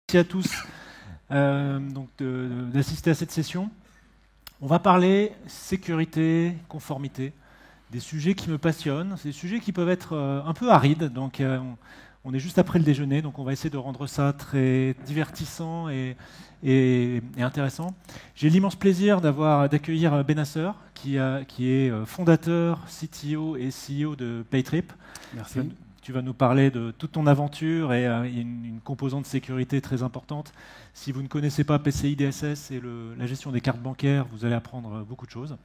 Merci à tous d'assister à cette session. On va parler sécurité, conformité, des sujets qui me passionnent. C'est des sujets qui peuvent être un peu arides, donc on est juste après le déjeuner, donc on va essayer de rendre ça très divertissant et intéressant. J'ai l'immense plaisir d'accueillir Benasser, qui est fondateur, CTO et CEO de Paytrip. Merci. Tu vas nous parler de toute ton aventure et une composante de sécurité très importante. Si vous ne connaissez pas PCI DSS et la gestion des cartes bancaires, vous allez apprendre beaucoup de choses.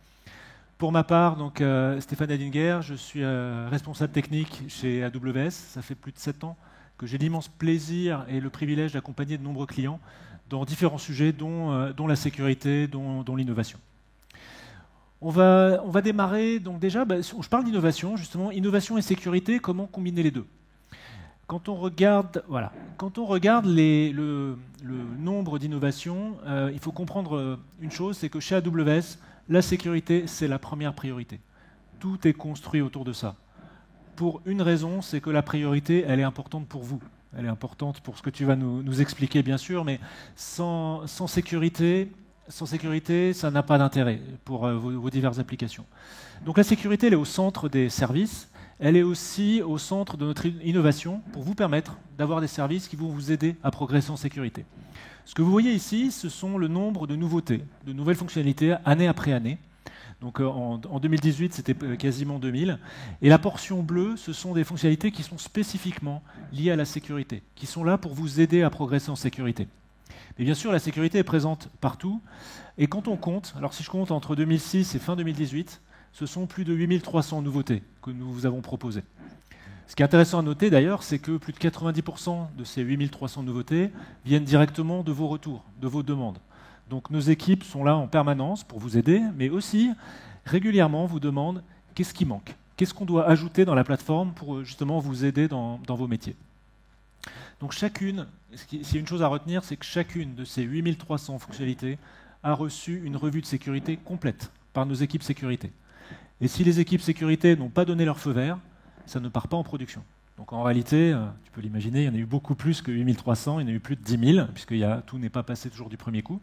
Pour ma part, donc, Stéphane Adinger, je suis responsable technique chez AWS. Ça fait plus de 7 ans que j'ai l'immense plaisir et le privilège d'accompagner de nombreux clients dans différents sujets, dont la sécurité, dont l'innovation. On va démarrer, donc déjà, je parle d'innovation, justement, innovation et sécurité, comment combiner les deux. Quand on regarde le nombre d'innovations, il faut comprendre une chose, c'est que chez AWS, la sécurité, c'est la première priorité. Tout est construit autour de ça. Pour une raison, c'est que la priorité, elle est importante pour vous. Elle est importante pour ce que tu vas nous expliquer, bien sûr, mais sans sécurité, ça n'a pas d'intérêt pour vos diverses applications. Donc la sécurité, elle est au centre des services. Elle est aussi au centre de notre innovation pour vous permettre d'avoir des services qui vont vous aider à progresser en sécurité. Ce que vous voyez ici, ce sont le nombre de nouveautés, de nouvelles fonctionnalités, année après année. Donc en 2018, c'était quasiment 2000. Et la portion bleue, ce sont des fonctionnalités qui sont spécifiquement liées à la sécurité, qui sont là pour vous aider à progresser en sécurité. Mais bien sûr, la sécurité est présente partout. Et quand on compte, alors si je compte entre 2006 et fin 2018, ce sont plus de 8300 nouveautés que nous vous avons proposées. Ce qui est intéressant à noter d'ailleurs, c'est que plus de 90% de ces 8300 nouveautés viennent directement de vos retours, de vos demandes. Donc nos équipes sont là en permanence pour vous aider, mais aussi régulièrement vous demandent qu'est-ce qui manque, qu'est-ce qu'on doit ajouter dans la plateforme pour justement vous aider dans vos métiers. Donc s'il y a une chose à retenir, c'est que chacune de ces 8300 fonctionnalités a reçu une revue de sécurité complète par nos équipes sécurité. Et si les équipes sécurité n'ont pas donné leur feu vert, ça ne part pas en production. Donc en réalité, tu peux l'imaginer, il y en a eu beaucoup plus que 8300, il y en a eu plus de 10 000, puisque tout n'est pas passé toujours du premier coup,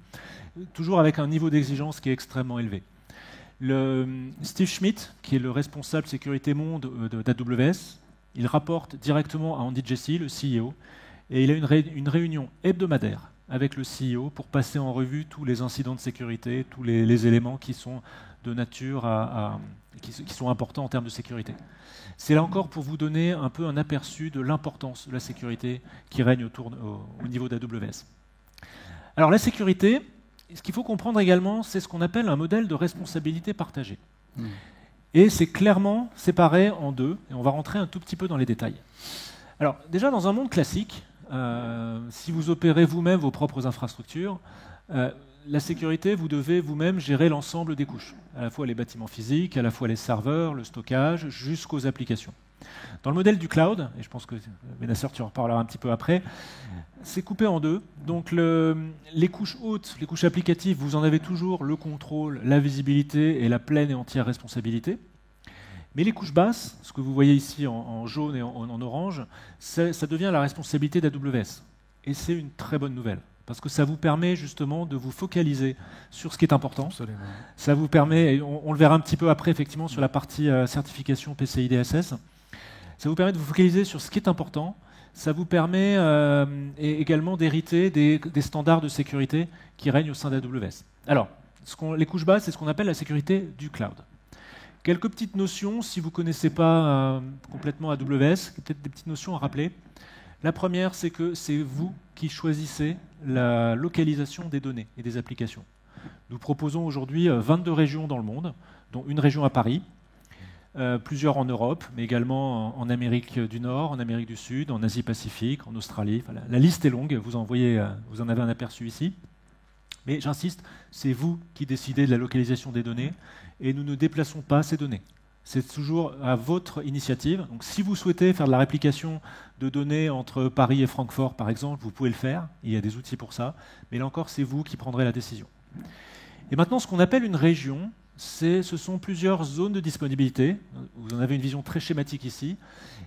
toujours avec un niveau d'exigence qui est extrêmement élevé. Steve Schmidt, qui est le responsable sécurité monde d'AWS, il rapporte directement à Andy Jassy, le CEO, et il a une réunion hebdomadaire avec le CEO pour passer en revue tous les incidents de sécurité, tous les éléments qui sont de nature qui sont importants en termes de sécurité. C'est là encore pour vous donner un peu un aperçu de l'importance de la sécurité qui règne au niveau d'AWS. Alors la sécurité, ce qu'il faut comprendre également, c'est ce qu'on appelle un modèle de responsabilité partagée. Et c'est clairement séparé en deux, et on va rentrer un tout petit peu dans les détails. Alors déjà dans un monde classique, si vous opérez vous-même vos propres infrastructures, la sécurité, vous devez vous-même gérer l'ensemble des couches, à la fois les bâtiments physiques, à la fois les serveurs, le stockage, jusqu'aux applications. Dans le modèle du cloud, et je pense que Benasser, tu en reparleras un petit peu après, c'est coupé en deux. Donc les couches hautes, les couches applicatives, vous en avez toujours le contrôle, la visibilité et la pleine et entière responsabilité. Mais les couches basses, ce que vous voyez ici en jaune et en orange, ça devient la responsabilité d'AWS. Et c'est une très bonne nouvelle. Parce que ça vous permet justement de vous focaliser sur ce qui est important. Absolument. Ça vous permet, et on le verra un petit peu après effectivement sur la partie certification PCI DSS, ça vous permet de vous focaliser sur ce qui est important. Ça vous permet également d'hériter des standards de sécurité qui règnent au sein d'AWS. Alors, les couches basses, c'est ce qu'on appelle la sécurité du cloud. Quelques petites notions, si vous ne connaissez pas complètement AWS, peut-être des petites notions à rappeler. La première, c'est que c'est vous qui choisissez la localisation des données et des applications. Nous proposons aujourd'hui 22 régions dans le monde, dont une région à Paris, plusieurs en Europe, mais également en Amérique du Nord, en Amérique du Sud, en Asie-Pacifique, en Australie. Enfin, la liste est longue, vous en avez un aperçu ici. Mais j'insiste, c'est vous qui décidez de la localisation des données et nous ne déplaçons pas ces données. C'est toujours à votre initiative. Donc, si vous souhaitez faire de la réplication de données entre Paris et Francfort, par exemple, vous pouvez le faire. Il y a des outils pour ça. Mais là encore, c'est vous qui prendrez la décision. Et maintenant, ce qu'on appelle une région, ce sont plusieurs zones de disponibilité. Vous en avez une vision très schématique ici.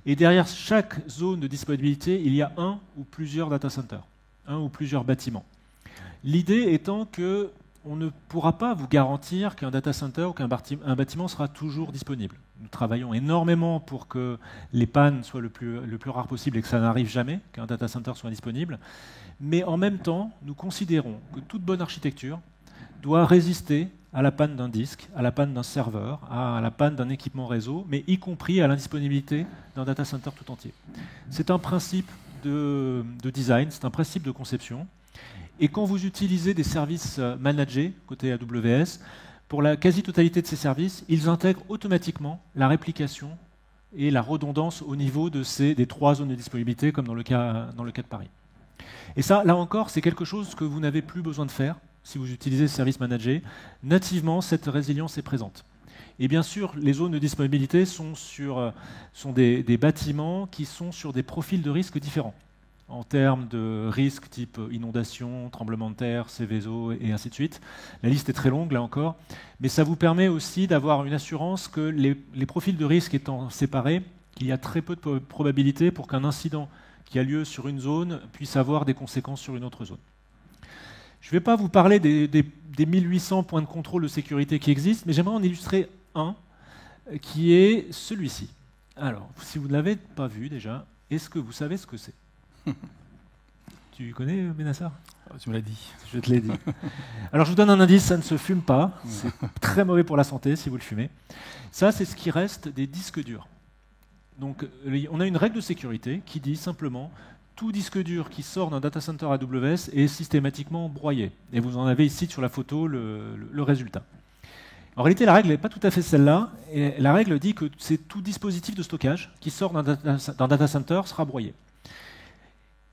Et derrière chaque zone de disponibilité, il y a un ou plusieurs data centers. un ou plusieurs bâtiments. L'idée étant que on ne pourra pas vous garantir qu'un data center ou qu'un bâtiment sera toujours disponible. Nous travaillons énormément pour que les pannes soient le plus rare possible et que ça n'arrive jamais, qu'un data center soit disponible. Mais en même temps, nous considérons que toute bonne architecture doit résister à la panne d'un disque, à la panne d'un serveur, à la panne d'un équipement réseau, mais y compris à l'indisponibilité d'un data center tout entier. C'est un principe de design, c'est un principe de conception. Et quand vous utilisez des services managés, côté AWS, pour la quasi-totalité de ces services, ils intègrent automatiquement la réplication et la redondance au niveau des 3 zones de disponibilité, comme dans le cas de Paris. Et ça, là encore, c'est quelque chose que vous n'avez plus besoin de faire si vous utilisez ce service managé. Nativement, cette résilience est présente. Et bien sûr, les zones de disponibilité sont des bâtiments qui sont sur des profils de risque différents, en termes de risques type inondation, tremblement de terre, Céveso et ainsi de suite. La liste est très longue, là encore, mais ça vous permet aussi d'avoir une assurance que les profils de risque étant séparés, qu'il y a très peu de probabilité pour qu'un incident qui a lieu sur une zone puisse avoir des conséquences sur une autre zone. Je ne vais pas vous parler des 1800 points de contrôle de sécurité qui existent, mais j'aimerais en illustrer un, qui est celui-ci. Alors, si vous ne l'avez pas vu déjà, est-ce que vous savez ce que c'est? Tu connais, Benassar? Tu me l'as dit. Je te l'ai dit. Alors, je vous donne un indice, ça ne se fume pas. C'est très mauvais pour la santé si vous le fumez. Ça, c'est ce qui reste des disques durs. Donc, on a une règle de sécurité qui dit simplement tout disque dur qui sort d'un data center AWS est systématiquement broyé. Et vous en avez ici sur la photo le résultat. En réalité, la règle n'est pas tout à fait celle-là. Et la règle dit que c'est tout dispositif de stockage qui sort d'un data center sera broyé.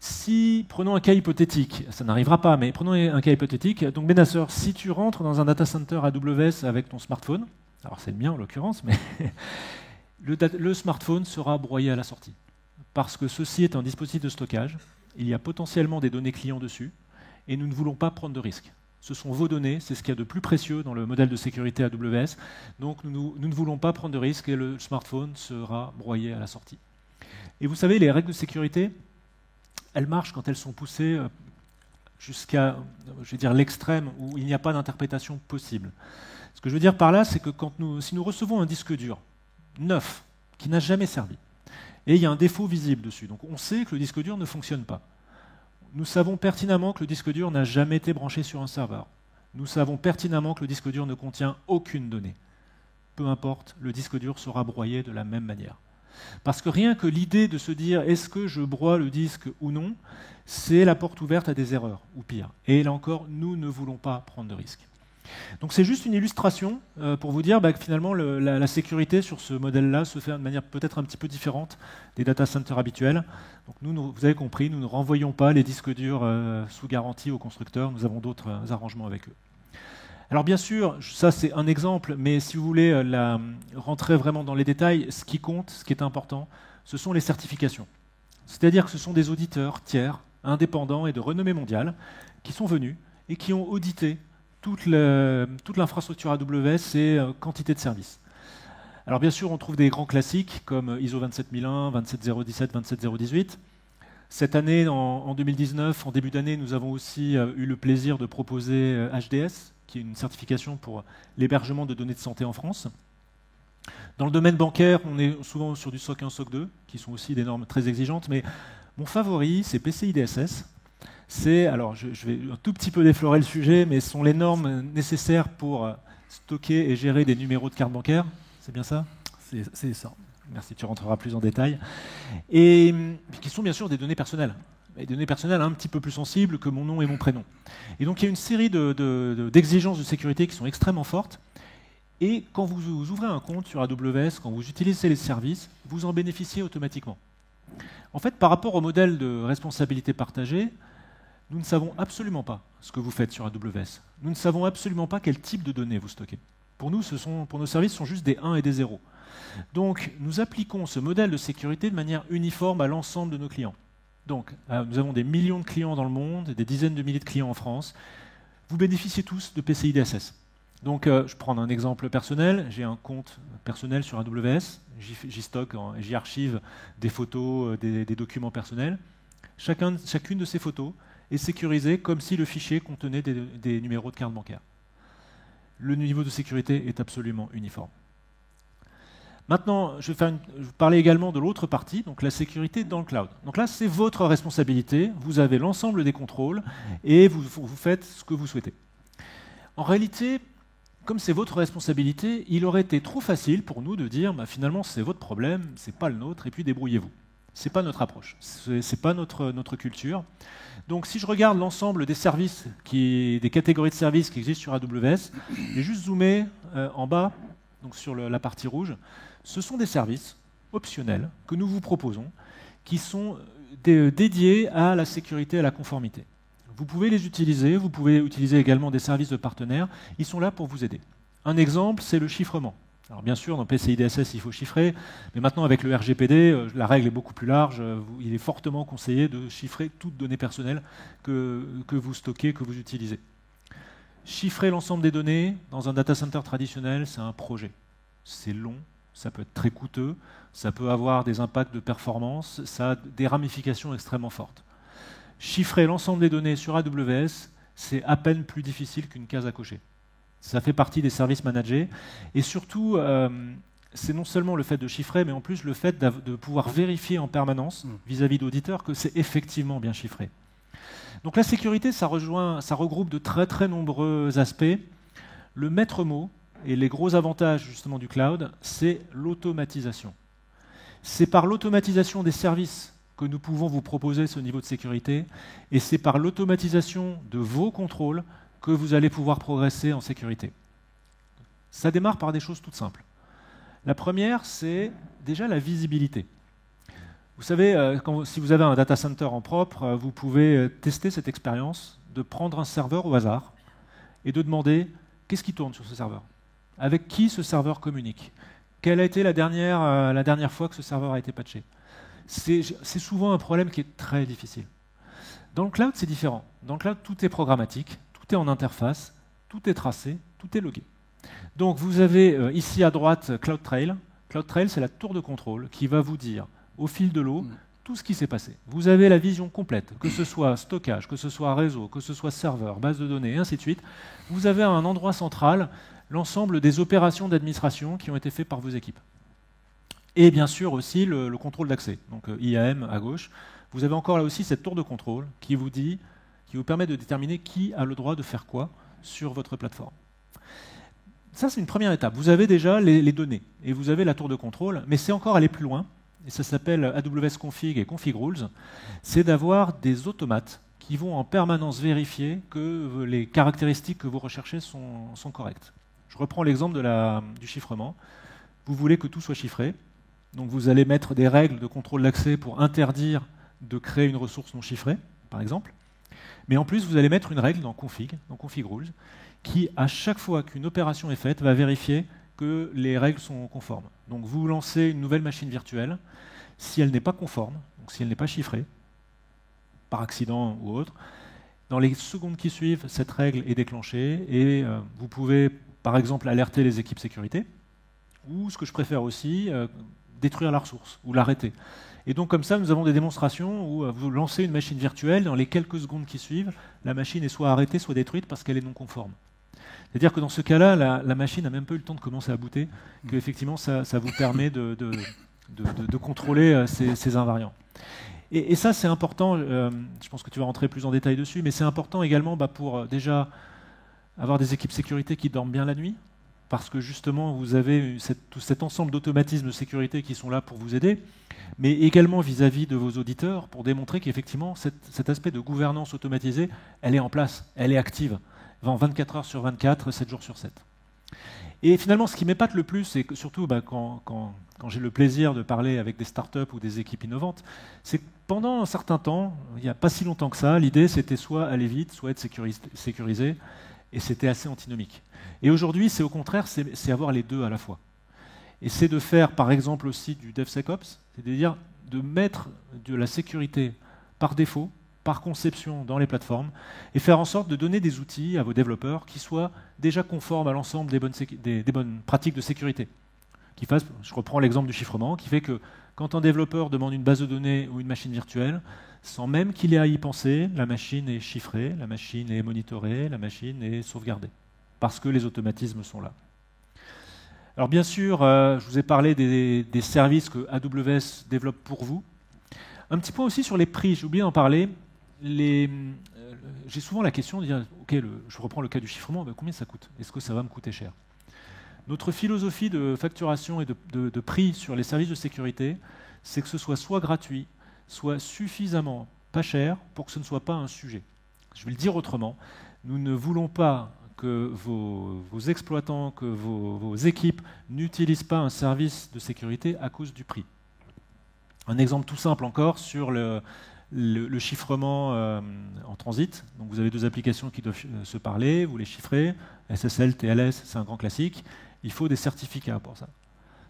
Si, prenons un cas hypothétique, ça n'arrivera pas, mais prenons un cas hypothétique. Donc, Benassar, si tu rentres dans un data center AWS avec ton smartphone, alors c'est le mien en l'occurrence, mais le smartphone sera broyé à la sortie. Parce que ceci est un dispositif de stockage, il y a potentiellement des données clients dessus, et nous ne voulons pas prendre de risques. Ce sont vos données, c'est ce qu'il y a de plus précieux dans le modèle de sécurité AWS, donc nous ne voulons pas prendre de risques et le smartphone sera broyé à la sortie. Et vous savez, les règles de sécurité, elles marchent quand elles sont poussées jusqu'à, je vais dire, l'extrême où il n'y a pas d'interprétation possible. Ce que je veux dire par là, c'est que si nous recevons un disque dur neuf, qui n'a jamais servi, et il y a un défaut visible dessus, donc on sait que le disque dur ne fonctionne pas. Nous savons pertinemment que le disque dur n'a jamais été branché sur un serveur. Nous savons pertinemment que le disque dur ne contient aucune donnée. Peu importe, le disque dur sera broyé de la même manière. Parce que rien que l'idée de se dire est-ce que je broie le disque ou non, c'est la porte ouverte à des erreurs, ou pire. Et là encore, nous ne voulons pas prendre de risques. Donc c'est juste une illustration pour vous dire que finalement la sécurité sur ce modèle-là se fait de manière peut-être un petit peu différente des data centers habituels. Donc vous avez compris, nous ne renvoyons pas les disques durs sous garantie aux constructeurs, nous avons d'autres arrangements avec eux. Alors bien sûr, ça c'est un exemple, mais si vous voulez rentrer vraiment dans les détails, ce qui compte, ce qui est important, ce sont les certifications. C'est-à-dire que ce sont des auditeurs tiers, indépendants et de renommée mondiale, qui sont venus et qui ont audité toute l'infrastructure AWS et quantité de services. Alors bien sûr, on trouve des grands classiques comme ISO 27001, 27017, 27018. Cette année, en 2019, en début d'année, nous avons aussi eu le plaisir de proposer HDS, qui est une certification pour l'hébergement de données de santé en France. Dans le domaine bancaire, on est souvent sur du SOC 1, SOC 2, qui sont aussi des normes très exigeantes, mais mon favori, c'est PCI DSS. Alors je vais un tout petit peu déflorer le sujet, mais ce sont les normes nécessaires pour stocker et gérer des numéros de carte bancaire. C'est bien ça? C'est ça. Merci, tu rentreras plus en détail. Et qui sont bien sûr des données personnelles. Des données personnelles un petit peu plus sensibles que mon nom et mon prénom. Et donc il y a une série d'exigences de sécurité qui sont extrêmement fortes. Et quand vous ouvrez un compte sur AWS, quand vous utilisez les services, vous en bénéficiez automatiquement. En fait, par rapport au modèle de responsabilité partagée, nous ne savons absolument pas ce que vous faites sur AWS. Nous ne savons absolument pas quel type de données vous stockez. Pour nous, pour nos services, ce sont juste des 1 et des 0. Donc, nous appliquons ce modèle de sécurité de manière uniforme à l'ensemble de nos clients. Donc, nous avons des millions de clients dans le monde, des dizaines de milliers de clients en France. Vous bénéficiez tous de PCI DSS. Donc, je prends un exemple personnel. J'ai un compte personnel sur AWS. J'y stocke et j'y archive des photos, des documents personnels. Chacune de ces photos est sécurisé comme si le fichier contenait des numéros de carte bancaire. Le niveau de sécurité est absolument uniforme. Maintenant, je vais parler également de l'autre partie, donc la sécurité dans le cloud. Donc là, c'est votre responsabilité, vous avez l'ensemble des contrôles et vous faites ce que vous souhaitez. En réalité, comme c'est votre responsabilité, il aurait été trop facile pour nous de dire finalement c'est votre problème, c'est pas le nôtre, et puis débrouillez-vous. C'est pas notre approche, c'est pas notre culture. Donc si je regarde l'ensemble des services, des catégories de services qui existent sur AWS, j'ai juste zoomé en bas, donc sur la partie rouge. Ce sont des services optionnels que nous vous proposons, qui sont dédiés à la sécurité et à la conformité. Vous pouvez les utiliser, vous pouvez utiliser également des services de partenaires, ils sont là pour vous aider. Un exemple, c'est le chiffrement. Alors bien sûr, dans PCI DSS, il faut chiffrer, mais maintenant avec le RGPD, la règle est beaucoup plus large, il est fortement conseillé de chiffrer toute donnée personnelle que vous stockez, que vous utilisez. Chiffrer l'ensemble des données dans un data center traditionnel, c'est un projet. C'est long, ça peut être très coûteux, ça peut avoir des impacts de performance, ça a des ramifications extrêmement fortes. Chiffrer l'ensemble des données sur AWS, c'est à peine plus difficile qu'une case à cocher. Ça fait partie des services managés. Et surtout, c'est non seulement le fait de chiffrer, mais en plus le fait de pouvoir vérifier en permanence vis-à-vis d'auditeurs que c'est effectivement bien chiffré. Donc la sécurité, ça regroupe de très très nombreux aspects. Le maître mot et les gros avantages justement du cloud, c'est l'automatisation. C'est par l'automatisation des services que nous pouvons vous proposer ce niveau de sécurité, et c'est par l'automatisation de vos contrôles que vous allez pouvoir progresser en sécurité. Ça démarre par des choses toutes simples. La première, c'est déjà la visibilité. Vous savez, si vous avez un data center en propre, vous pouvez tester cette expérience de prendre un serveur au hasard et de demander qu'est-ce qui tourne sur ce serveur, avec qui ce serveur communique, quelle a été la dernière fois que ce serveur a été patché. C'est souvent un problème qui est très difficile. Dans le cloud, c'est différent. Dans le cloud, tout est programmatique, tout est en interface, tout est tracé, tout est logué. Donc vous avez ici à droite CloudTrail. CloudTrail, c'est la tour de contrôle qui va vous dire, au fil de l'eau, tout ce qui s'est passé. Vous avez la vision complète, que ce soit stockage, que ce soit réseau, que ce soit serveur, base de données, et ainsi de suite. Vous avez à un endroit central l'ensemble des opérations d'administration qui ont été faites par vos équipes. Et bien sûr aussi le contrôle d'accès, donc IAM à gauche. Vous avez encore là aussi cette tour de contrôle qui vous permet de déterminer qui a le droit de faire quoi sur votre plateforme. Ça, c'est une première étape. Vous avez déjà les données et vous avez la tour de contrôle, mais c'est encore aller plus loin, et ça s'appelle AWS Config et Config Rules, c'est d'avoir des automates qui vont en permanence vérifier que les caractéristiques que vous recherchez sont correctes. Je reprends l'exemple du chiffrement. Vous voulez que tout soit chiffré, donc vous allez mettre des règles de contrôle d'accès pour interdire de créer une ressource non chiffrée, par exemple. Mais en plus, vous allez mettre une règle dans Config Rules, qui, à chaque fois qu'une opération est faite, va vérifier que les règles sont conformes. Donc vous lancez une nouvelle machine virtuelle, si elle n'est pas conforme, donc si elle n'est pas chiffrée, par accident ou autre, dans les secondes qui suivent, cette règle est déclenchée et vous pouvez, par exemple, alerter les équipes sécurité, ou, ce que je préfère aussi, détruire la ressource ou l'arrêter. Et donc comme ça, nous avons des démonstrations où vous lancez une machine virtuelle, dans les quelques secondes qui suivent, la machine est soit arrêtée, soit détruite parce qu'elle est non conforme. C'est-à-dire que dans ce cas-là, la machine n'a même pas eu le temps de commencer à booter, qu'effectivement ça vous permet de contrôler ces invariants. Et ça, c'est important, je pense que tu vas rentrer plus en détail dessus, mais c'est important également pour déjà avoir des équipes sécurité qui dorment bien la nuit, parce que justement, vous avez tout cet ensemble d'automatismes de sécurité qui sont là pour vous aider, mais également vis-à-vis de vos auditeurs, pour démontrer qu'effectivement, cet aspect de gouvernance automatisée, elle est en place, elle est active, 24 heures sur 24, 7 jours sur 7. Et finalement, ce qui m'épate le plus, c'est que surtout quand j'ai le plaisir de parler avec des startups ou des équipes innovantes, c'est que pendant un certain temps, il n'y a pas si longtemps que ça, l'idée c'était soit aller vite, soit être sécurisé, et c'était assez antinomique. Et aujourd'hui, c'est au contraire, c'est avoir les deux à la fois. Et c'est de faire, par exemple, aussi du DevSecOps, c'est-à-dire de mettre de la sécurité par défaut, par conception dans les plateformes, et faire en sorte de donner des outils à vos développeurs qui soient déjà conformes à l'ensemble des bonnes pratiques de sécurité. Je reprends l'exemple du chiffrement, qui fait que Quand un développeur demande une base de données ou une machine virtuelle, sans même qu'il ait à y penser, la machine est chiffrée, la machine est monitorée, la machine est sauvegardée, parce que les automatismes sont là. Alors bien sûr, je vous ai parlé des services que AWS développe pour vous. Un petit point aussi sur les prix, j'ai oublié d'en parler. J'ai souvent la question de dire, ok, je reprends le cas du chiffrement, ben combien ça coûte? Est-ce que ça va me coûter cher? Notre philosophie de facturation et de prix sur les services de sécurité, c'est que ce soit gratuit, soit suffisamment pas cher pour que ce ne soit pas un sujet. Je vais le dire autrement, nous ne voulons pas que vos exploitants, que vos équipes n'utilisent pas un service de sécurité à cause du prix. Un exemple tout simple encore sur le chiffrement en transit. Donc vous avez deux applications qui doivent se parler, vous les chiffrez, SSL, TLS, c'est un grand classique. Il faut des certificats pour ça.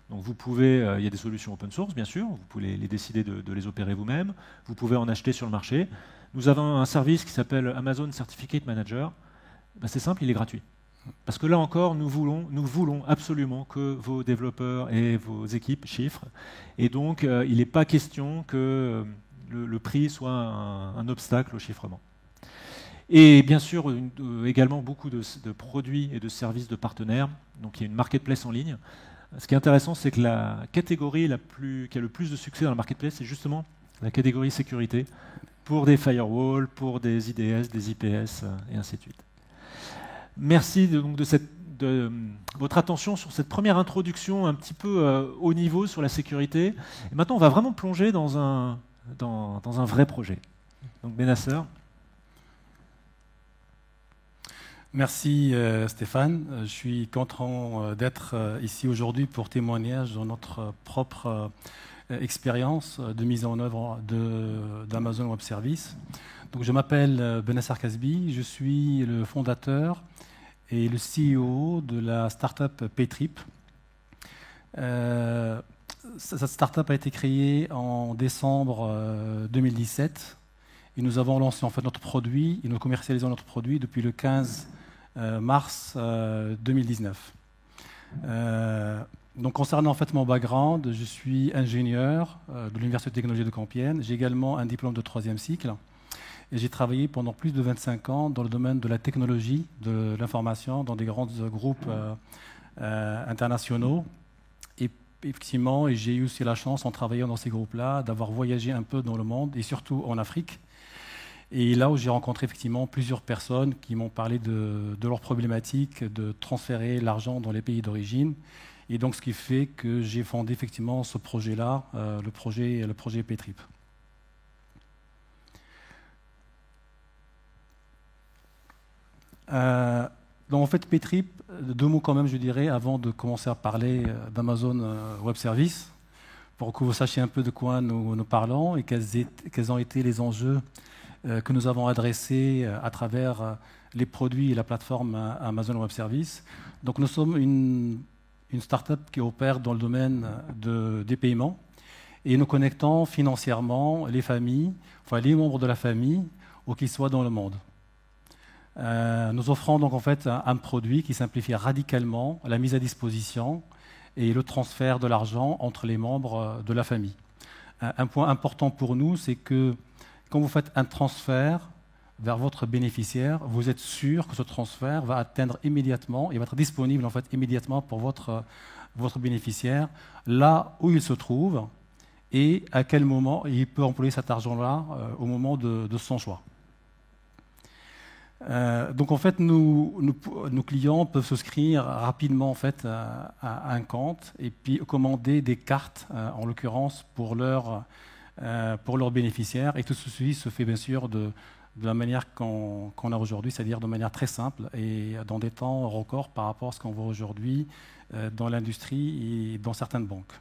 Donc vous pouvez, il y a des solutions open source bien sûr, vous pouvez les décider de les opérer vous-même, vous pouvez en acheter sur le marché. Nous avons un service qui s'appelle Amazon Certificate Manager. Ben, c'est simple, il est gratuit. Parce que là encore, nous voulons absolument que vos développeurs et vos équipes chiffrent. Et donc, il n'est pas question que le prix soit un obstacle au chiffrement. Et bien sûr, également beaucoup de produits et de services de partenaires. Donc il y a une marketplace en ligne. Ce qui est intéressant, c'est que la catégorie qui a le plus de succès dans la marketplace, c'est justement la catégorie sécurité, pour des firewalls, pour des IDS, des IPS, et ainsi de suite. Merci donc de votre attention sur cette première introduction un petit peu haut niveau sur la sécurité. Et maintenant, on va vraiment plonger dans un vrai projet. Donc Benasser. Merci Stéphane. Je suis content d'être ici aujourd'hui pour témoigner de notre propre expérience de mise en œuvre d'Amazon Web Services. Donc, je m'appelle Benasser Kasbi, je suis le fondateur et le CEO de la startup Paytrip. Cette startup a été créée en décembre 2017 et nous avons lancé en fait notre produit et nous commercialisons notre produit depuis le 15 mars 2019. Donc concernant en fait mon background, je suis ingénieur de l'Université de technologie de Compiègne. J'ai également un diplôme de 3e cycle et j'ai travaillé pendant plus de 25 ans dans le domaine de la technologie, de l'information, dans des grands groupes internationaux. Et effectivement, j'ai eu aussi la chance, en travaillant dans ces groupes-là, d'avoir voyagé un peu dans le monde et surtout en Afrique. Et là où j'ai rencontré effectivement plusieurs personnes qui m'ont parlé de leurs problématiques, de transférer l'argent dans les pays d'origine. Et donc ce qui fait que j'ai fondé effectivement ce projet-là, le projet Paytrip. Donc en fait Paytrip, deux mots quand même je dirais avant de commencer à parler d'Amazon Web Services, pour que vous sachiez un peu de quoi nous parlons et quels ont été les enjeux que nous avons adressés à travers les produits et la plateforme Amazon Web Services. Donc nous sommes une start-up qui opère dans le domaine des paiements et nous connectons financièrement les familles, enfin les membres de la famille, où qu'ils soient dans le monde. Nous offrons donc en fait un produit qui simplifie radicalement la mise à disposition et le transfert de l'argent entre les membres de la famille. Un point important pour nous, c'est que quand vous faites un transfert vers votre bénéficiaire, vous êtes sûr que ce transfert va atteindre immédiatement et va être disponible en fait immédiatement pour votre bénéficiaire, là où il se trouve et à quel moment il peut employer cet argent-là au moment de son choix. Donc en fait, nos clients peuvent souscrire rapidement en fait à un compte et puis commander des cartes, en l'occurrence pour leurs bénéficiaires. Et tout ceci se fait bien sûr de la manière qu'on a aujourd'hui, c'est-à-dire de manière très simple et dans des temps records par rapport à ce qu'on voit aujourd'hui dans l'industrie et dans certaines banques.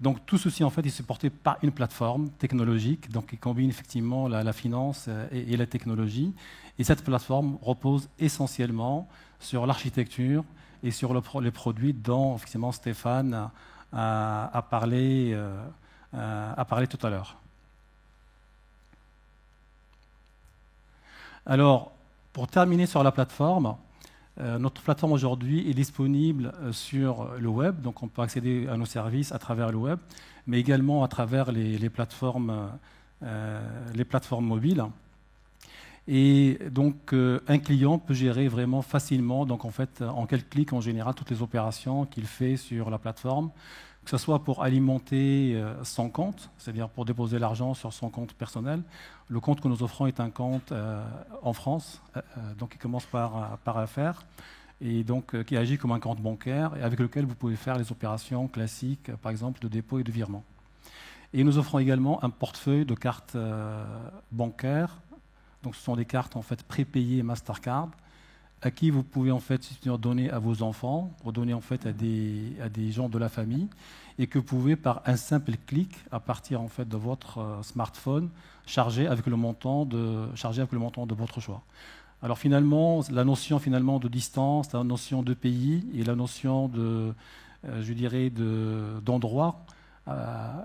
Donc tout ceci en fait est supporté par une plateforme technologique donc qui combine effectivement la finance et la technologie. Et cette plateforme repose essentiellement sur l'architecture et sur les produits dont effectivement Stéphane a parlé tout à l'heure. Alors, pour terminer sur la plateforme, Notre plateforme aujourd'hui est disponible sur le web, donc on peut accéder à nos services à travers le web, mais également à travers les plateformes mobiles. Et donc, un client peut gérer vraiment facilement, donc en fait, en quelques clics en général, toutes les opérations qu'il fait sur la plateforme, que ce soit pour alimenter son compte, c'est-à-dire pour déposer l'argent sur son compte personnel. Le compte que nous offrons est un compte en France, donc qui commence par affaires, et donc qui agit comme un compte bancaire, et avec lequel vous pouvez faire les opérations classiques, par exemple de dépôt et de virement. Et nous offrons également un portefeuille de cartes bancaires. Donc, ce sont des cartes en fait prépayées Mastercard, à qui vous pouvez en fait donner à vos enfants, redonner en fait à des gens de la famille, et que vous pouvez par un simple clic, à partir en fait de votre smartphone, charger avec le montant de votre choix. Alors finalement, la notion finalement de distance, la notion de pays et la notion de, je dirais, d'endroit,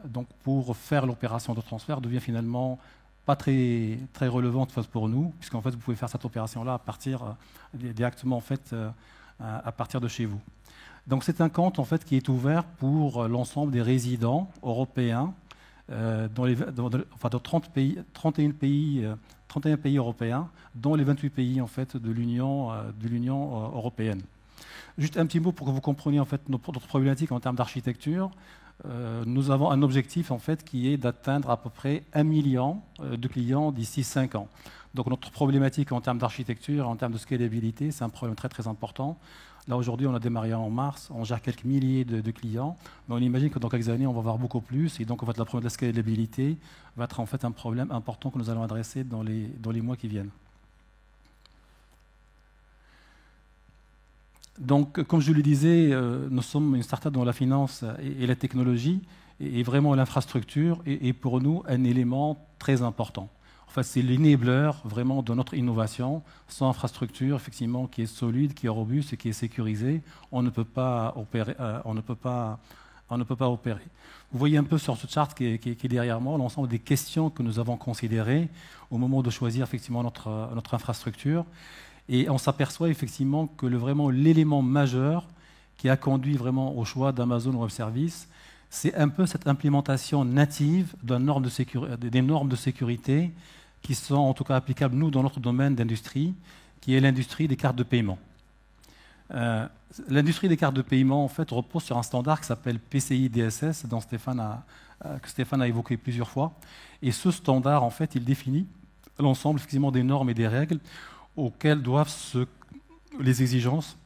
donc pour faire l'opération de transfert devient finalement pas très, très relevante pour nous, puisqu'en fait, vous pouvez faire cette opération-là directement en fait, à partir de chez vous. Donc, c'est un compte en fait, qui est ouvert pour l'ensemble des résidents européens dans 31 pays européens, dont les 28 pays en fait, de l'Union européenne. Juste un petit mot pour que vous compreniez en fait, notre problématique en termes d'architecture. Nous avons un objectif en fait, qui est d'atteindre à peu près 1 million de clients d'ici 5 ans. Donc notre problématique en termes d'architecture, en termes de scalabilité, c'est un problème très très important. Là aujourd'hui, on a démarré en mars, on gère quelques milliers de clients, mais on imagine que dans quelques années, on va avoir beaucoup plus. Et donc en fait, la problème de la scalabilité va être en fait un problème important que nous allons adresser dans les mois qui viennent. Donc, comme je le disais, nous sommes une start-up dont la finance et la technologie et vraiment l'infrastructure est pour nous un élément très important. En fait, c'est l'enabler vraiment de notre innovation. Sans infrastructure, effectivement, qui est solide, qui est robuste et qui est sécurisée, on ne peut pas opérer. Vous voyez un peu sur ce chart qui est derrière moi l'ensemble des questions que nous avons considérées au moment de choisir effectivement notre infrastructure. Et on s'aperçoit effectivement que vraiment l'élément majeur qui a conduit vraiment au choix d'Amazon Web Services, c'est un peu cette implémentation native des normes de sécurité qui sont en tout cas applicables, nous, dans notre domaine d'industrie, qui est l'industrie des cartes de paiement. L'industrie des cartes de paiement, en fait, repose sur un standard qui s'appelle PCI DSS, que Stéphane a évoqué plusieurs fois. Et ce standard, en fait, il définit l'ensemble effectivement des normes et des règles auxquelles les exigences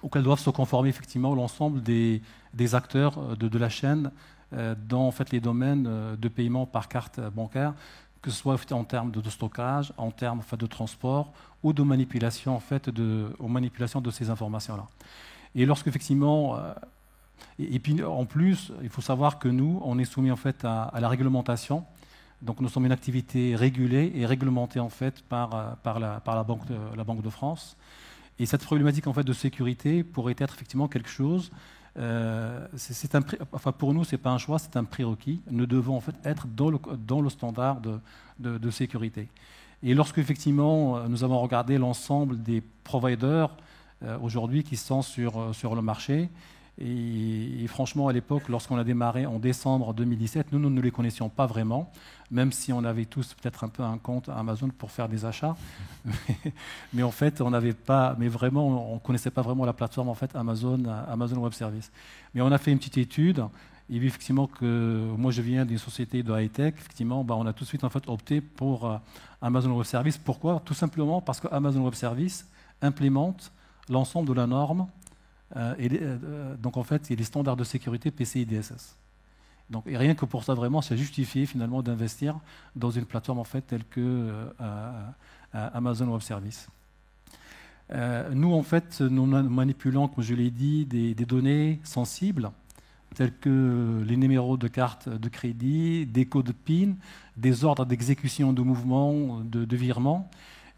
auxquelles doivent se conformer effectivement l'ensemble des acteurs de la chaîne dans en fait, les domaines de paiement par carte bancaire, que ce soit en termes de stockage, en termes en fait, de transport ou de manipulation, en fait, manipulation de ces informations-là. Et lorsque effectivement, et puis en plus, il faut savoir que nous, on est soumis en fait à la réglementation. Donc nous sommes une activité régulée et réglementée en fait par la Banque de France. Et cette problématique en fait de sécurité pourrait être effectivement quelque chose. Pour nous, c'est pas un choix, c'est un prérequis. Nous devons en fait être dans le standard de sécurité. Et lorsque effectivement nous avons regardé l'ensemble des providers aujourd'hui qui sont sur le marché. Et franchement, à l'époque, lorsqu'on a démarré en décembre 2017, nous ne les connaissions pas vraiment, même si on avait tous peut-être un peu un compte Amazon pour faire des achats. Mais en fait, on ne connaissait pas vraiment la plateforme en fait, Amazon Web Services. Mais on a fait une petite étude. Et vu effectivement que moi, je viens d'une société de high-tech, effectivement, on a tout de suite en fait, opté pour Amazon Web Services. Pourquoi ? Tout simplement parce que Amazon Web Services implémente l'ensemble de la norme. Donc en fait, il y a des standards de sécurité PCI DSS. Donc, et rien que pour ça, vraiment, c'est justifié finalement d'investir dans une plateforme en fait, telle que Amazon Web Services. Nous, en fait, nous manipulons, comme je l'ai dit, des données sensibles, telles que les numéros de carte de crédit, des codes PIN, des ordres d'exécution de mouvements, de virements.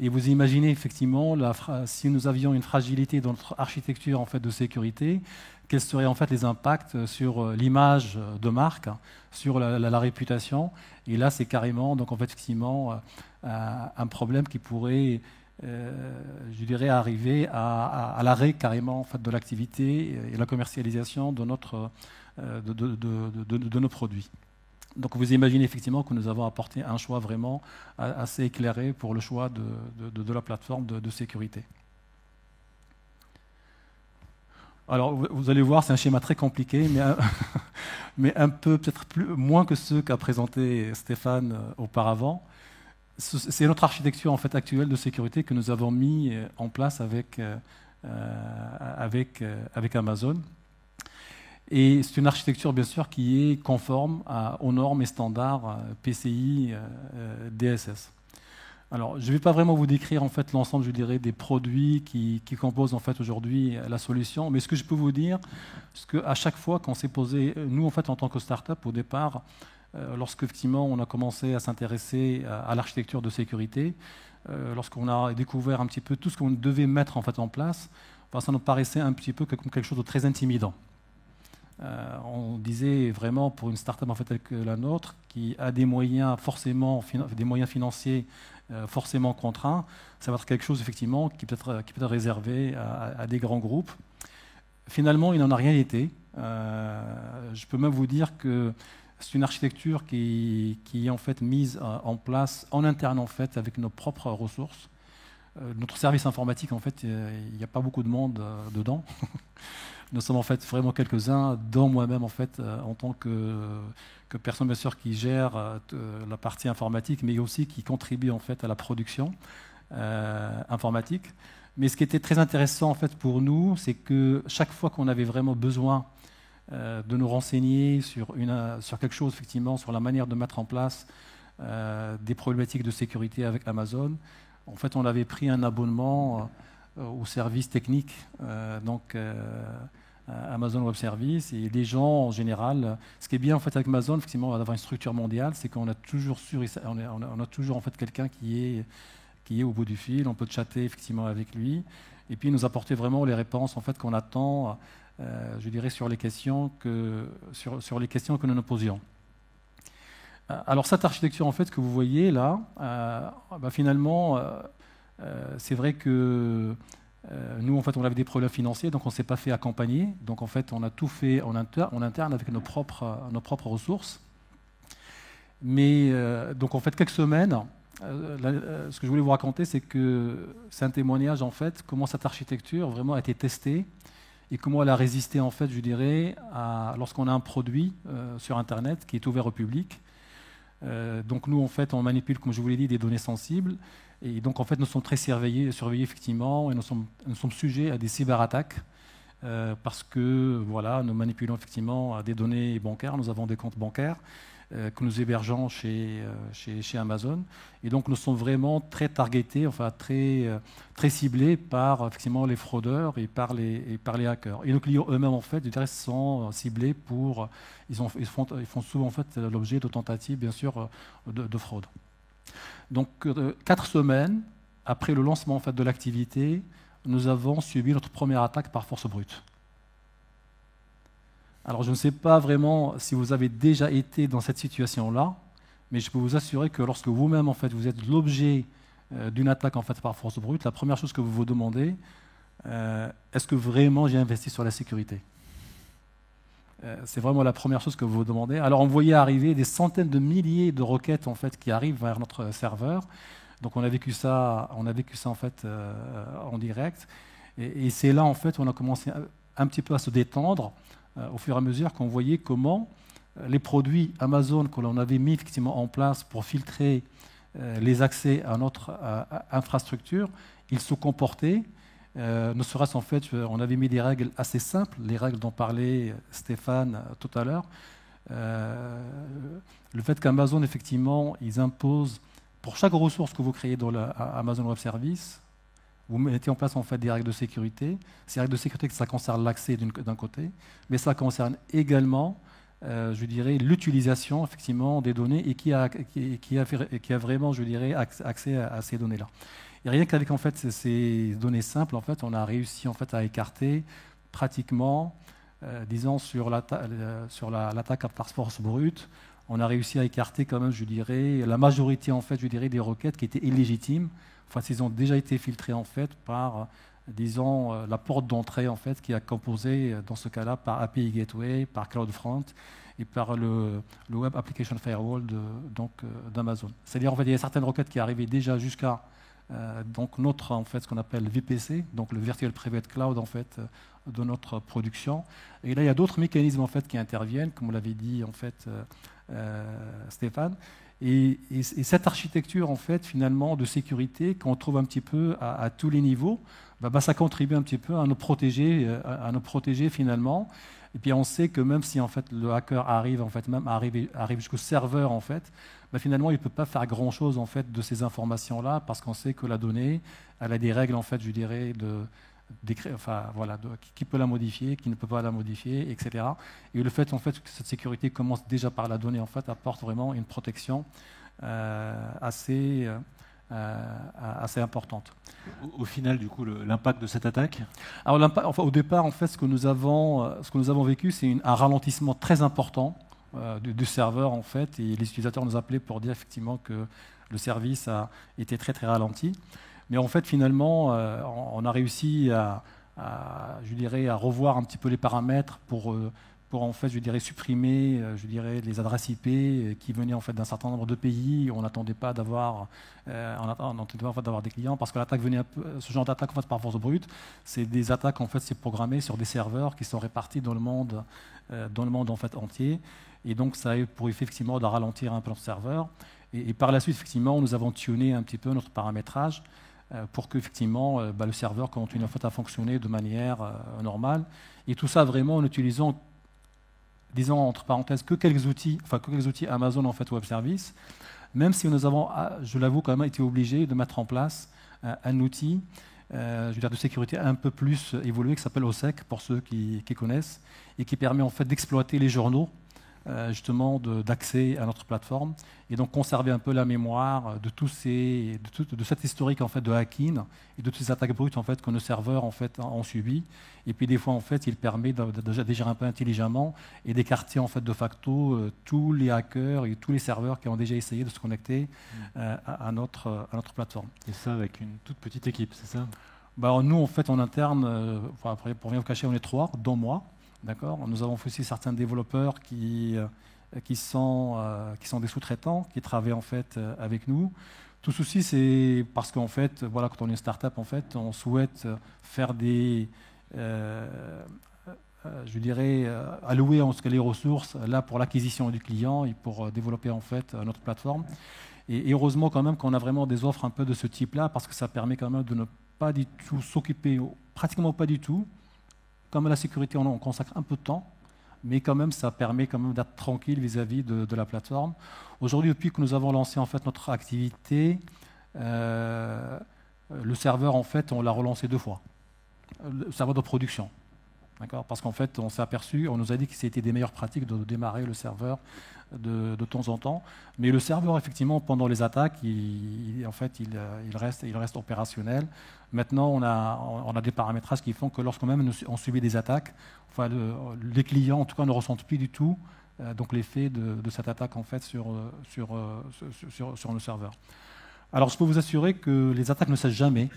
Et vous imaginez effectivement, si nous avions une fragilité dans notre architecture en fait, de sécurité, quels seraient en fait les impacts sur l'image de marque, sur la réputation. Et là, c'est carrément, donc en fait, effectivement, un problème qui pourrait je dirais, arriver à l'arrêt carrément en fait, de l'activité et la commercialisation de, de nos produits. Donc vous imaginez effectivement que nous avons apporté un choix vraiment assez éclairé pour le choix de la plateforme de sécurité. Alors vous allez voir, c'est un schéma très compliqué, mais un peu peut-être moins que ceux qu'a présenté Stéphane auparavant. C'est notre architecture en fait, actuelle de sécurité que nous avons mis en place avec Amazon. Et c'est une architecture, bien sûr, qui est conforme aux normes et standards PCI DSS. Alors, je ne vais pas vraiment vous décrire en fait, l'ensemble, je dirais, des produits qui composent en fait, aujourd'hui la solution, mais ce que je peux vous dire, c'est qu'à chaque fois qu'on s'est posé, nous, en fait, en tant que start-up, au départ, lorsque effectivement, on a commencé à s'intéresser à l'architecture de sécurité, lorsqu'on a découvert un petit peu tout ce qu'on devait mettre en, fait, en place, ben, ça nous paraissait un petit peu comme quelque chose de très intimidant. On disait vraiment pour une start-up en fait, telle que la nôtre, qui a des moyens forcément, des moyens financiers forcément contraints, ça va être quelque chose effectivement qui peut être réservé à des grands groupes. Finalement, il n'en a rien été. Je peux même vous dire que c'est une architecture qui est en fait mise en place en interne en fait avec nos propres ressources. Notre service informatique, en fait, il n'y a pas beaucoup de monde dedans. Nous sommes en fait vraiment quelques-uns, dont moi-même en fait, en tant que personne bien sûr qui gère la partie informatique, mais aussi qui contribue en fait à la production informatique. Mais ce qui était très intéressant en fait pour nous, c'est que chaque fois qu'on avait vraiment besoin de nous renseigner sur quelque chose, effectivement, sur la manière de mettre en place des problématiques de sécurité avec Amazon, en fait, on avait pris un abonnement au service technique, Amazon Web Services, et les gens en général, ce qui est bien en fait avec Amazon, effectivement, d'avoir une structure mondiale, c'est qu'on a toujours on a toujours en fait quelqu'un qui est au bout du fil, on peut chatter effectivement avec lui, et puis nous apporter vraiment les réponses en fait qu'on attend, je dirais sur les questions que nous nous posions. Alors cette architecture en fait que vous voyez là, finalement, c'est vrai que nous, en fait, on avait des problèmes financiers, donc on ne s'est pas fait accompagner. Donc, en fait, on a tout fait en interne avec nos propres ressources. Mais, donc, en fait, quelques semaines, ce que je voulais vous raconter, c'est que c'est un témoignage, en fait, comment cette architecture vraiment a été testée et comment elle a résisté, en fait, je dirais, lorsqu'on a un produit sur Internet qui est ouvert au public. Donc, nous, en fait, on manipule, comme je vous l'ai dit, des données sensibles. Et donc, en fait, nous sommes très surveillés effectivement, et nous sommes sujets à des cyberattaques parce que, voilà, nous manipulons effectivement des données bancaires, nous avons des comptes bancaires que nous hébergeons chez Amazon. Et donc, nous sommes vraiment très targetés, enfin, très ciblés par, effectivement, les fraudeurs et par les hackers. Et nos clients eux-mêmes, en fait, je dirais, sont ciblés ils font souvent, en fait, l'objet de tentatives, bien sûr, de fraude. Donc, 4 semaines après le lancement en fait, de l'activité, nous avons subi notre première attaque par force brute. Alors, je ne sais pas vraiment si vous avez déjà été dans cette situation-là, mais je peux vous assurer que lorsque vous-même, en fait, vous êtes l'objet d'une attaque en fait, par force brute, la première chose que vous vous demandez, est-ce que vraiment j'ai investi sur la sécurité ? C'est vraiment la première chose que vous vous demandez. Alors, on voyait arriver des centaines de milliers de requêtes en fait, qui arrivent vers notre serveur. Donc, on a vécu ça en fait en direct. Et c'est là en fait où on a commencé un petit peu à se détendre au fur et à mesure qu'on voyait comment les produits Amazon que l'on avait mis effectivement en place pour filtrer les accès à notre infrastructure, ils se comportaient. Ne serait-ce en fait, on avait mis des règles assez simples, les règles dont parlait Stéphane tout à l'heure. Le fait qu'Amazon, effectivement, ils imposent, pour chaque ressource que vous créez dans Amazon Web Services, vous mettez en place en fait des règles de sécurité. Ces règles de sécurité, ça concerne l'accès d'un côté, mais ça concerne également, je dirais, l'utilisation effectivement des données et qui a vraiment, je dirais, accès à ces données-là. Et rien qu'avec en fait, ces données simples, en fait, on a réussi en fait, à écarter pratiquement, disons, sur l'attaque par force brute, on a réussi à écarter quand même, je dirais, la majorité en fait, je dirais, des requêtes qui étaient illégitimes enfin, s'ils ont déjà été filtrés en fait par, disons, la porte d'entrée en fait qui est composée dans ce cas-là par API Gateway, par CloudFront et par le Web Application Firewall d'Amazon. C'est-à-dire en fait il y a certaines requêtes qui arrivaient déjà jusqu'à donc notre en fait ce qu'on appelle VPC, donc le Virtual Private Cloud en fait de notre production. Et là il y a d'autres mécanismes en fait qui interviennent, comme vous l'avez dit en fait Stéphane. Et cette architecture en fait finalement de sécurité qu'on trouve un petit peu à tous les niveaux, ça contribue un petit peu à nous protéger finalement. Et puis on sait que même si en fait le hacker arrive jusqu'au serveur en fait, finalement il ne peut pas faire grand chose en fait de ces informations là parce qu'on sait que la donnée elle a des règles en fait je dirais qui peut la modifier, qui ne peut pas la modifier, etc. Et le fait en fait que cette sécurité commence déjà par la donnée en fait apporte vraiment une protection assez importante. Au final, du coup, l'impact de cette attaque? Alors, au départ, en fait, ce que nous avons vécu, c'est un ralentissement très important du serveur, en fait, et les utilisateurs nous appelaient pour dire effectivement que le service a été très très ralenti. Mais en fait, finalement, on a réussi à revoir un petit peu les paramètres pour en fait, supprimer, les adresses IP qui venaient en fait d'un certain nombre de pays. On n'attendait pas d'avoir des clients parce que l'attaque venait ce genre d'attaque en fait par force brute. C'est des attaques en fait, c'est programmé sur des serveurs qui sont répartis dans le monde en fait entier. Et donc, ça a eu pour effet effectivement de ralentir un peu notre serveur. Et par la suite, effectivement, nous avons tuné un petit peu notre paramétrage pour que effectivement le serveur continue en fait à fonctionner de manière normale. Et tout ça vraiment en utilisant, disons entre parenthèses, que quelques outils Amazon en fait Web Services, même si nous avons, je l'avoue, quand même été obligés de mettre en place un outil de sécurité un peu plus évolué qui s'appelle OSSEC pour ceux qui connaissent et qui permet en fait d'exploiter les journaux justement d'accès à notre plateforme et donc conserver un peu la mémoire de cette historique en fait de hacking et de toutes ces attaques brutes en fait que nos serveurs en fait ont subi. Et puis des fois en fait il permet de gérer un peu intelligemment et d'écarter en fait de facto tous les hackers et tous les serveurs qui ont déjà essayé de se connecter à notre plateforme. Et ça avec une toute petite équipe, c'est ça? Nous en fait en interne, pour rien vous cacher, on est 3, dont moi. D'accord. Nous avons aussi certains développeurs qui sont des sous-traitants, qui travaillent en fait avec nous. Tout ceci, c'est parce qu'en fait, voilà, quand on est une start-up, en fait, on souhaite faire allouer en ce cas les ressources là pour l'acquisition du client et pour développer en fait notre plateforme. Et heureusement quand même qu'on a vraiment des offres un peu de ce type-là, parce que ça permet quand même de ne pas du tout s'occuper, pratiquement pas du tout. Comme à la sécurité, on consacre un peu de temps, mais quand même, ça permet quand même d'être tranquille vis-à-vis de la plateforme. Aujourd'hui, depuis que nous avons lancé en fait notre activité, le serveur, en fait, on l'a relancé 2 fois. Le serveur de production. D'accord. Parce qu'en fait, on s'est aperçu, on nous a dit que c'était des meilleures pratiques de démarrer le serveur de temps en temps. Mais le serveur, effectivement, pendant les attaques, il reste opérationnel. Maintenant, on a des paramétrages qui font que lorsqu'on même on subit des attaques, les clients, en tout cas, ne ressentent plus du tout donc l'effet de cette attaque en fait sur nos serveurs. Alors, je peux vous assurer que les attaques ne cessent jamais.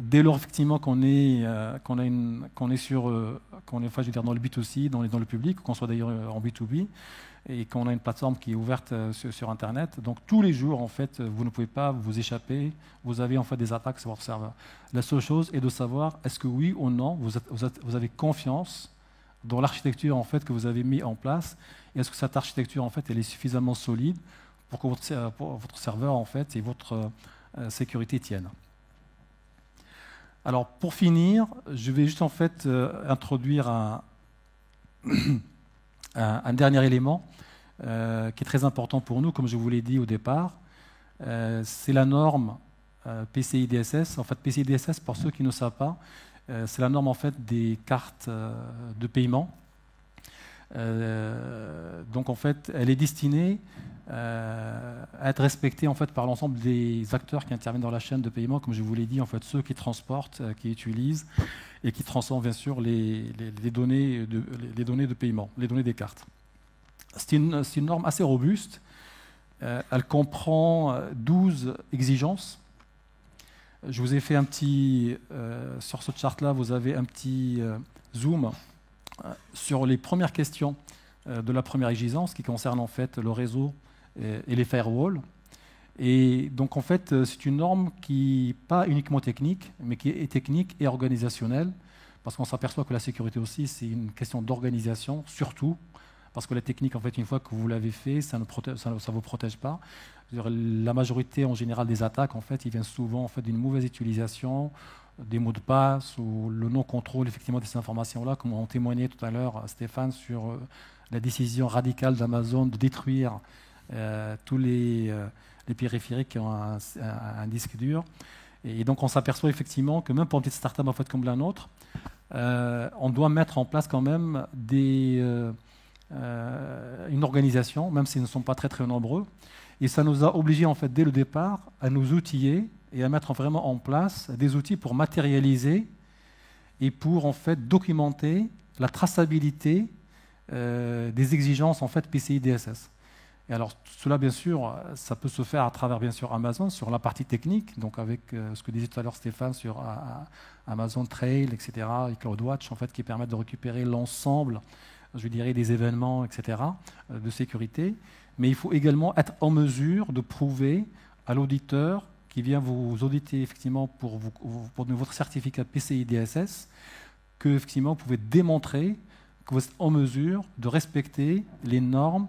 Dès lors effectivement qu'on est dans le B2C, dans le public, qu'on soit d'ailleurs en B2B, et qu'on a une plateforme qui est ouverte sur Internet, donc tous les jours en fait, vous ne pouvez pas vous échapper. Vous avez en fait des attaques sur votre serveur. La seule chose est de savoir est-ce que oui ou non vous avez confiance dans l'architecture en fait que vous avez mis en place, et est-ce que cette architecture en fait elle est suffisamment solide pour que votre serveur en fait et votre sécurité tiennent. Alors, pour finir, je vais juste en fait introduire un dernier élément qui est très important pour nous, comme je vous l'ai dit au départ. C'est la norme PCI DSS. En fait, PCI DSS, pour ceux qui ne savent pas, c'est la norme en fait des cartes de paiement. Donc, en fait, elle est destinée à être respectée en fait par l'ensemble des acteurs qui interviennent dans la chaîne de paiement, comme je vous l'ai dit, en fait ceux qui transportent, qui utilisent et qui transforment bien sûr les données de paiement, les données des cartes. C'est une norme assez robuste. Elle comprend 12 exigences Je vous ai fait un petit, sur ce chart-là, vous avez un petit zoom sur les premières questions de la première exigence qui concerne en fait le réseau et les firewalls. Et donc en fait, c'est une norme qui n'est pas uniquement technique, mais qui est technique et organisationnelle, parce qu'on s'aperçoit que la sécurité aussi, c'est une question d'organisation, surtout, parce que la technique, en fait, une fois que vous l'avez fait, ça ne vous protège pas. La majorité, en général, des attaques, en fait, ils viennent souvent en fait, d'une mauvaise utilisation des mots de passe ou le non-contrôle, effectivement, de ces informations-là, comme on témoignait tout à l'heure, Stéphane, sur la décision radicale d'Amazon de détruire tous les périphériques qui ont un disque dur. Et donc, on s'aperçoit effectivement que même pour une petite start-up en fait, comme la nôtre, on doit mettre en place quand même une organisation, même s'ils ne sont pas très très nombreux. Et ça nous a obligés en fait dès le départ à nous outiller et à mettre vraiment en place des outils pour matérialiser et pour en fait documenter la traçabilité des exigences en fait PCI DSS. Et alors cela bien sûr, ça peut se faire à travers bien sûr Amazon sur la partie technique, donc avec ce que disait tout à l'heure Stéphane sur Amazon Trail, etc. et CloudWatch en fait qui permettent de récupérer l'ensemble, je dirais, des événements, etc. de sécurité. Mais il faut également être en mesure de prouver à l'auditeur qui vient vous auditer effectivement pour votre certificat PCI DSS que effectivement vous pouvez démontrer que vous êtes en mesure de respecter les normes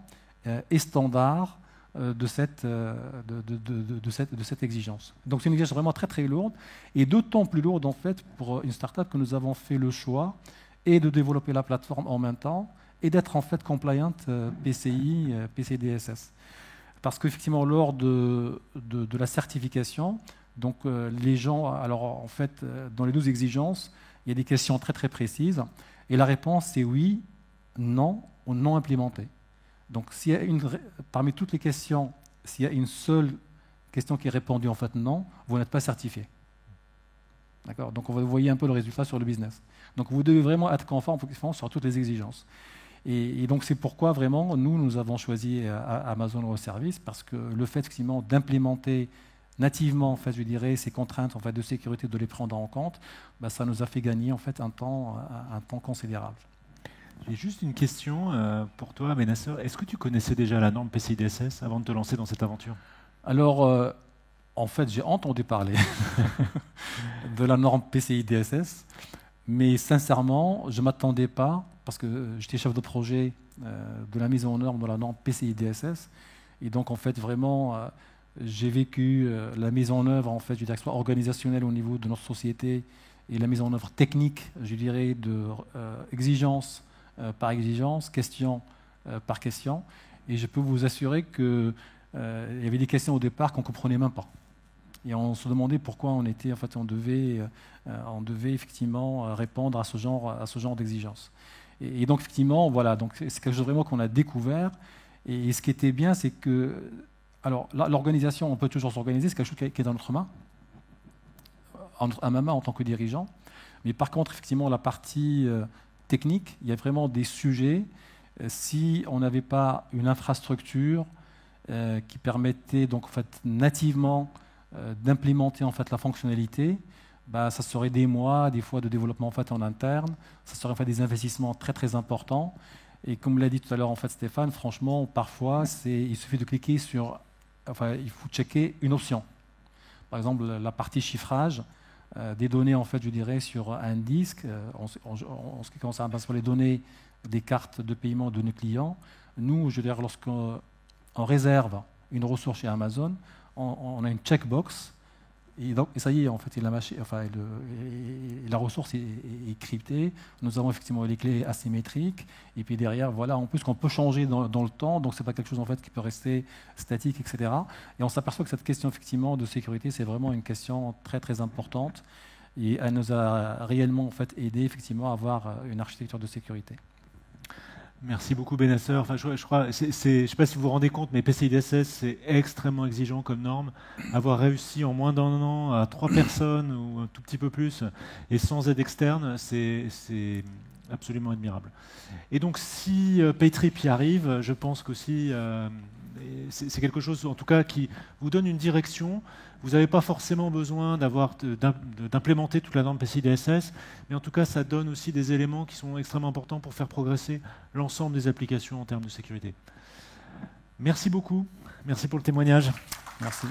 et standards de cette exigence. Donc c'est une exigence vraiment très très lourde et d'autant plus lourde en fait pour une startup que nous avons fait le choix et de développer la plateforme en même temps et d'être en fait compliant PCI DSS. Parce qu'effectivement, lors de la certification, donc les gens, alors en fait, dans les 12 exigences, il y a des questions très très précises, et la réponse c'est oui, non ou non implémenté. Donc s'il y a parmi toutes les questions, s'il y a une seule question qui est répondue en fait non, vous n'êtes pas certifié. D'accord ? Donc vous voyez un peu le résultat sur le business. Donc vous devez vraiment être conforme sur toutes les exigences. Et donc c'est pourquoi vraiment nous avons choisi Amazon Web Services, parce que le fait effectivement d'implémenter nativement en fait, je dirais, ces contraintes en fait, de sécurité, de les prendre en compte, bah, ça nous a fait gagner en fait, un temps considérable. J'ai juste une question pour toi, Benasser. Est-ce que tu connaissais déjà la norme PCI DSS avant de te lancer dans cette aventure ? Alors, en fait, j'ai entendu parler de la norme PCI DSS, mais sincèrement, je ne m'attendais pas, parce que j'étais chef de projet de la mise en œuvre de la norme PCI DSS, et donc en fait, vraiment, j'ai vécu la mise en œuvre, en fait, je dirais, soit organisationnelle au niveau de notre société, et la mise en œuvre technique, je dirais, de exigence par exigence, question par question, et je peux vous assurer qu'il y avait des questions au départ qu'on ne comprenait même pas. Et on se demandait pourquoi on devait effectivement répondre à ce genre d'exigence. Et donc effectivement, voilà, donc c'est quelque chose vraiment qu'on a découvert. Et ce qui était bien, c'est que, alors l'organisation, on peut toujours s'organiser, c'est quelque chose qui est dans notre main, à ma main en tant que dirigeant. Mais par contre, effectivement, la partie technique, il y a vraiment des sujets. Si on n'avait pas une infrastructure qui permettait donc en fait nativement d'implémenter en fait la fonctionnalité, bah, ça serait des mois, des fois de développement en fait en interne, ça serait en fait des investissements très très importants. Et comme l'a dit tout à l'heure en fait Stéphane, franchement parfois il suffit de cliquer sur, enfin il faut checker une option. Par exemple la partie chiffrage des données en fait je dirais sur un disque, en ce qui concerne les données des cartes de paiement de nos clients, nous je veux dire lorsqu'on réserve une ressource chez Amazon, on a une checkbox et ça y est, en fait, la ressource est cryptée. Nous avons effectivement les clés asymétriques et puis derrière, voilà, en plus qu'on peut changer dans le temps, donc c'est pas quelque chose en fait qui peut rester statique, etc. Et on s'aperçoit que cette question effectivement de sécurité, c'est vraiment une question très très importante et elle nous a réellement en fait aidé effectivement à avoir une architecture de sécurité. Merci beaucoup Benasser. Enfin, je crois, je ne sais pas si vous vous rendez compte, mais PCI DSS, c'est extrêmement exigeant comme norme. Avoir réussi en moins d'un an à 3 personnes ou un tout petit peu plus, et sans aide externe, c'est absolument admirable. Et donc, si Paytrip y arrive, je pense qu'aussi c'est quelque chose, en tout cas, qui vous donne une direction. Vous n'avez pas forcément besoin d'implémenter toute la norme PCI DSS, mais en tout cas, ça donne aussi des éléments qui sont extrêmement importants pour faire progresser l'ensemble des applications en termes de sécurité. Merci beaucoup. Merci pour le témoignage. Merci.